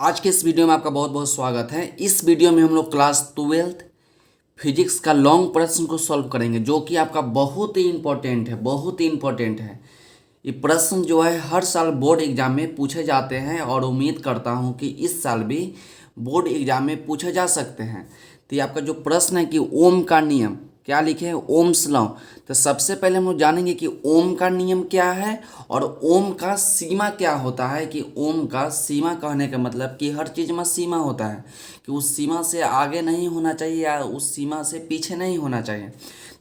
आज के इस वीडियो में आपका बहुत बहुत स्वागत है। इस वीडियो में हम लोग क्लास 12th फिजिक्स का लॉन्ग प्रश्न को सॉल्व करेंगे, जो कि आपका बहुत ही इम्पोर्टेंट है, बहुत ही इम्पोर्टेंट है। ये प्रश्न जो है हर साल बोर्ड एग्जाम में पूछे जाते हैं और उम्मीद करता हूँ कि इस साल भी बोर्ड एग्जाम में पूछे जा सकते हैं। तो ये आपका जो प्रश्न है कि ओम का नियम क्या लिखे हैं, ओम्स लॉ। तो सबसे पहले हम लोग जानेंगे कि ओम का नियम क्या है और ओम का सीमा क्या होता है। कि ओम का सीमा कहने का मतलब कि हर चीज़ में सीमा होता है, कि उस सीमा से आगे नहीं होना चाहिए या उस सीमा से पीछे नहीं होना चाहिए।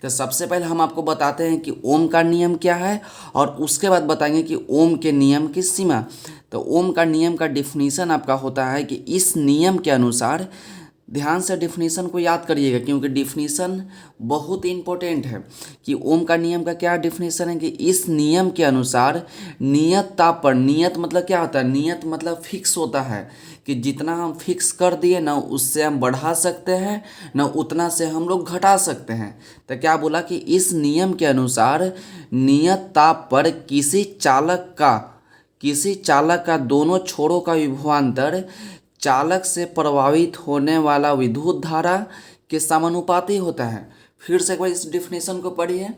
तो सबसे पहले हम आपको बताते हैं कि ओम का नियम क्या है और उसके बाद बताएंगे कि ओम के नियम की सीमा। तो ओम का नियम का डिफिनीसन आपका होता है कि इस नियम के अनुसार, ध्यान से डिफिनीसन को याद करिएगा क्योंकि डिफिनीसन बहुत इंपॉर्टेंट है। कि ओम का नियम का क्या डिफिनीसन है कि इस नियम के अनुसार नियत ताप पर, नियत मतलब क्या होता है, नियत मतलब फिक्स होता है कि जितना हम फिक्स कर दिए ना उससे हम बढ़ा सकते हैं ना उतना से हम लोग घटा सकते हैं। तो क्या बोला कि इस नियम के अनुसार नियत ताप पर किसी चालक का दोनों छोरों का विभवांतर चालक से प्रभावित होने वाला विद्युत धारा के समानुपाती होता है। फिर से एक बार इस डिफिनेशन को पढ़िए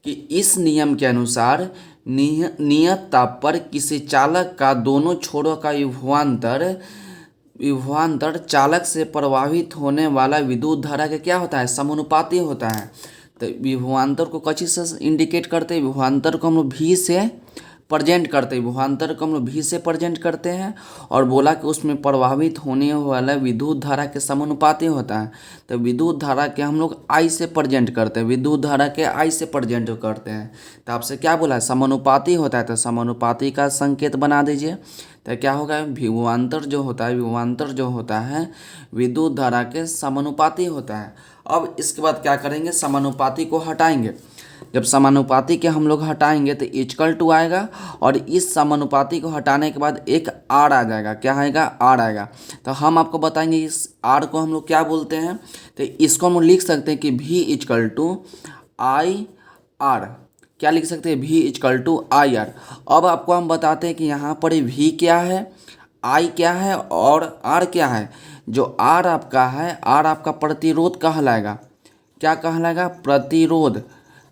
कि इस नियम के अनुसार नियत ताप पर किसी चालक का दोनों छोरों का विभवांतर चालक से प्रभावित होने वाला विद्युत धारा के क्या होता है, समानुपाती होता है। तो विभवांतर को कच्ची से इंडिकेट करते हैं, विभवांतर को हम लोग भी से प्रजेंट करते हैं, विभवांतर को हम लोग भी से प्रजेंट करते हैं और बोला कि उसमें प्रभावित होने वाला विद्युत धारा के समानुपाती होता है। तो विद्युत धारा के हम लोग आई से प्रजेंट करते हैं, विद्युत धारा के आई से प्रजेंट करते हैं। तो आपसे क्या बोला है, समानुपाती होता है। तो समानुपाती का संकेत बना दीजिए। तो क्या होगा, विभवांतर जो होता है विद्युत धारा के समानुपाती होता है। अब इसके बाद क्या करेंगे, समानुपाती को हटाएंगे। जब समानुपाती के हम लोग हटाएंगे तो इक्वल टू आएगा और इस समानुपाती को हटाने के बाद एक आर आ जाएगा। क्या आएगा, आर आएगा। तो हम आपको बताएंगे इस आर को हम लोग क्या बोलते हैं। तो इसको हम लिख सकते हैं कि भी इक्वल टू आई आर। क्या लिख सकते हैं, भी इक्वल टू आई आर। अब आपको हम बताते हैं कि यहाँ पर भी क्या है, आई क्या है और आर क्या है। जो आर आपका है, आर आपका प्रतिरोध कहलाएगा। क्या कहलाएगा, प्रतिरोध।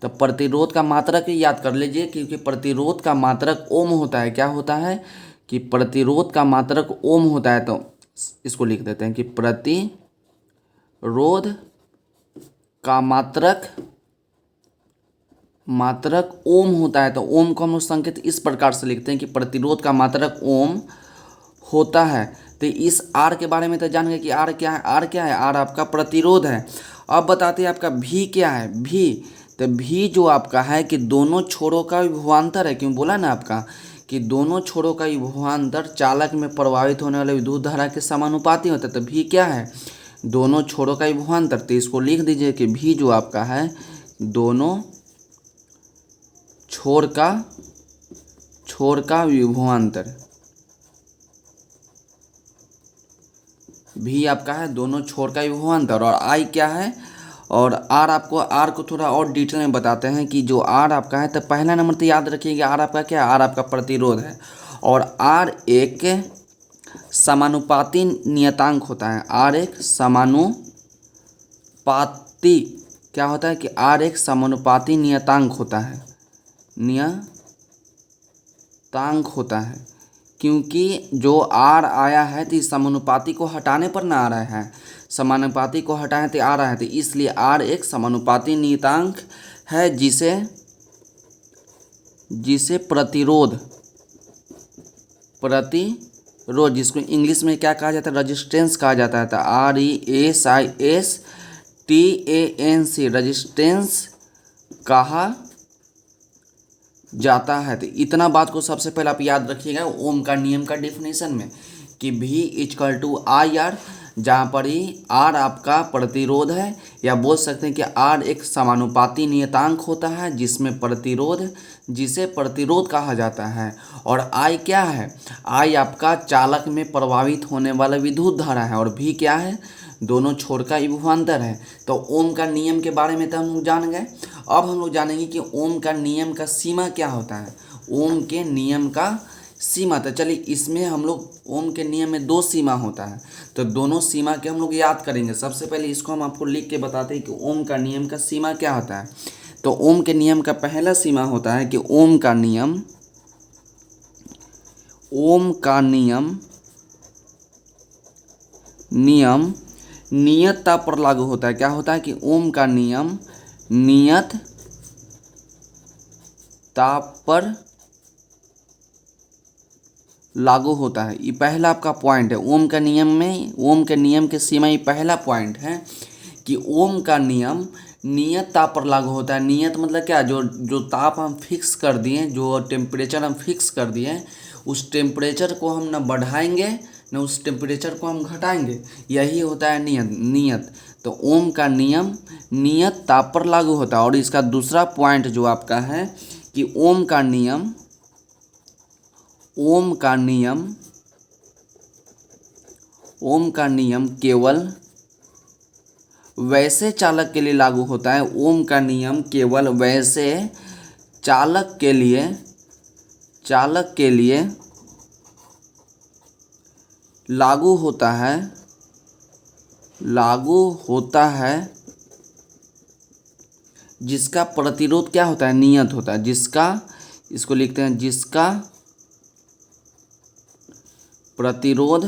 तो प्रतिरोध का मात्रक याद कर लीजिए क्योंकि प्रतिरोध का मात्रक ओम होता है। क्या होता है कि प्रतिरोध का मात्रक ओम होता है। तो इसको लिख देते हैं कि प्रतिरोध का मात्रक ओम होता है। तो ओम को हम लोग संकेत इस प्रकार से लिखते हैं कि प्रतिरोध का मात्रक ओम होता है। तो इस आर के बारे में तो जान गए कि आर क्या है, आर क्या है, आर आपका प्रतिरोध है। अब बताते हैं आपका भी क्या है, भी। तो भी जो आपका है कि दोनों छोरों का विभवांतर है। क्यों बोला ना आपका कि दोनों छोरों का विभवांतर चालक में प्रभावित होने वाले विद्युत धारा के समानुपाती होता है। तो भी क्या है, दोनों छोरों का विभवांतर। तो इसको लिख दीजिए कि भी जो आपका है दोनों छोर का विभवांतर। भी आपका है दोनों छोर का विभवांतर। और आई क्या है, और आर आपको, आर को थोड़ा और डिटेल में बताते हैं कि जो आर आपका है, तो पहला नंबर तो याद रखिएगा आर आपका क्या है, आर आपका प्रतिरोध है। और आर एक समानुपाती नियतांक होता है। आर एक समानुपाती क्या होता है कि आर एक समानुपाती नियतांक होता है, नियतांक होता है। क्योंकि जो आर आया है तो इस समानुपाती को हटाने पर ना आ रहा है, समानुपाती को हटाए तो आ रहा है। तो इसलिए आर एक समानुपाती नियतांक है जिसे प्रतिरोध, जिसको इंग्लिश में क्या कहा जाता है, रजिस्टेंस कहा जाता है। तो RESISTANC रजिस्टेंस कहा जाता है। तो इतना बात को सबसे पहले आप याद रखिएगा ओम का नियम का डेफिनेशन में कि भी इक्वल टू आई आर, जहाँ पर ही आर आपका प्रतिरोध है, या बोल सकते हैं कि आर एक समानुपाती नियतांक होता है जिसे प्रतिरोध कहा जाता है। और आई क्या है, आई आपका चालक में प्रभावित होने वाला विद्युत धारा है। और भी क्या है, दोनों छोर का विभवांतर है। तो ओम का नियम के बारे में तो हम लोग जान गए। अब हम लोग जानेंगे कि ओम का नियम का सीमा क्या होता है। ओम के नियम का सीमा। तो चलिए इसमें हम लोग ओम के नियम में 2 सीमा होता है, तो दोनों सीमा के हम लोग याद करेंगे। सबसे पहले इसको हम आपको लिख के बताते हैं कि ओम का नियम का सीमा क्या होता है। तो ओम के नियम का पहला सीमा होता है कि ओम का नियम नियतता पर लागू होता है। क्या होता है कि ओम का नियम नियतता पर लागू होता है। ये पहला आपका पॉइंट है ओम के नियम के सीमा। ये पहला पॉइंट है कि ओम का नियम नियत ताप पर लागू होता है। नियत मतलब क्या, जो ताप हम फिक्स कर दिए, जो टेम्परेचर हम फिक्स कर दिए, उस टेम्परेचर को हम न बढ़ाएंगे न उस टेम्परेचर को हम घटाएंगे, यही होता है नियत। तो ओम का नियम नियत ताप पर लागू होता है। और इसका दूसरा पॉइंट जो आपका है कि ओम का नियम केवल वैसे चालक के लिए लागू होता है। ओम का नियम केवल वैसे चालक के लिए लागू होता है जिसका प्रतिरोध क्या होता है, नियत होता है। इसको लिखते हैं जिसका प्रतिरोध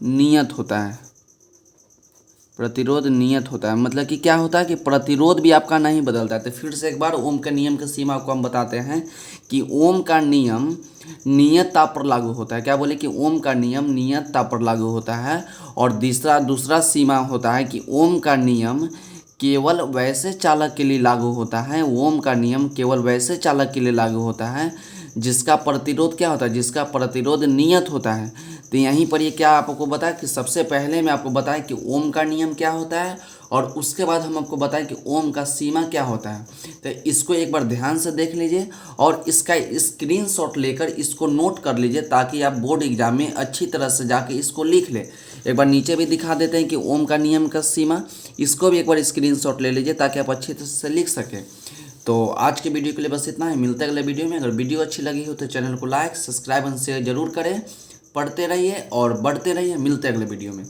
नियत होता है। मतलब कि क्या होता है कि प्रतिरोध भी आपका नहीं बदलता है। तो फिर से एक बार ओम के नियम की सीमा को हम बताते हैं कि ओम का नियम नियत ताप पर लागू होता है। क्या बोले कि ओम का नियम नियत ताप पर लागू होता है। और दूसरा सीमा होता है कि ओम का नियम केवल वैसे चालक के लिए लागू होता है। ओम का नियम केवल वैसे चालक के लिए लागू होता है जिसका प्रतिरोध क्या होता है, जिसका प्रतिरोध नियत होता है। तो यहीं पर ये क्या आपको बताया कि सबसे पहले मैं आपको बताया कि ओम का नियम क्या होता है, और उसके बाद हम आपको बताएं कि ओम का सीमा क्या होता है। तो इसको एक बार ध्यान से देख लीजिए और इसका स्क्रीनशॉट लेकर इसको नोट कर लीजिए, ताकि आप बोर्ड एग्जाम में अच्छी तरह से जाके इसको लिख ले। एक बार नीचे भी दिखा देते हैं कि ओम का नियम का सीमा, इसको भी एक बार स्क्रीनशॉट ले लीजिए ताकि आप अच्छी तरह से लिख सकें। तो आज के वीडियो के लिए बस इतना ही। मिलते हैं अगले वीडियो में। अगर वीडियो अच्छी लगी हो तो चैनल को लाइक, सब्सक्राइब और शेयर जरूर करें। पढ़ते रहिए और बढ़ते रहिए। मिलते हैं अगले वीडियो में।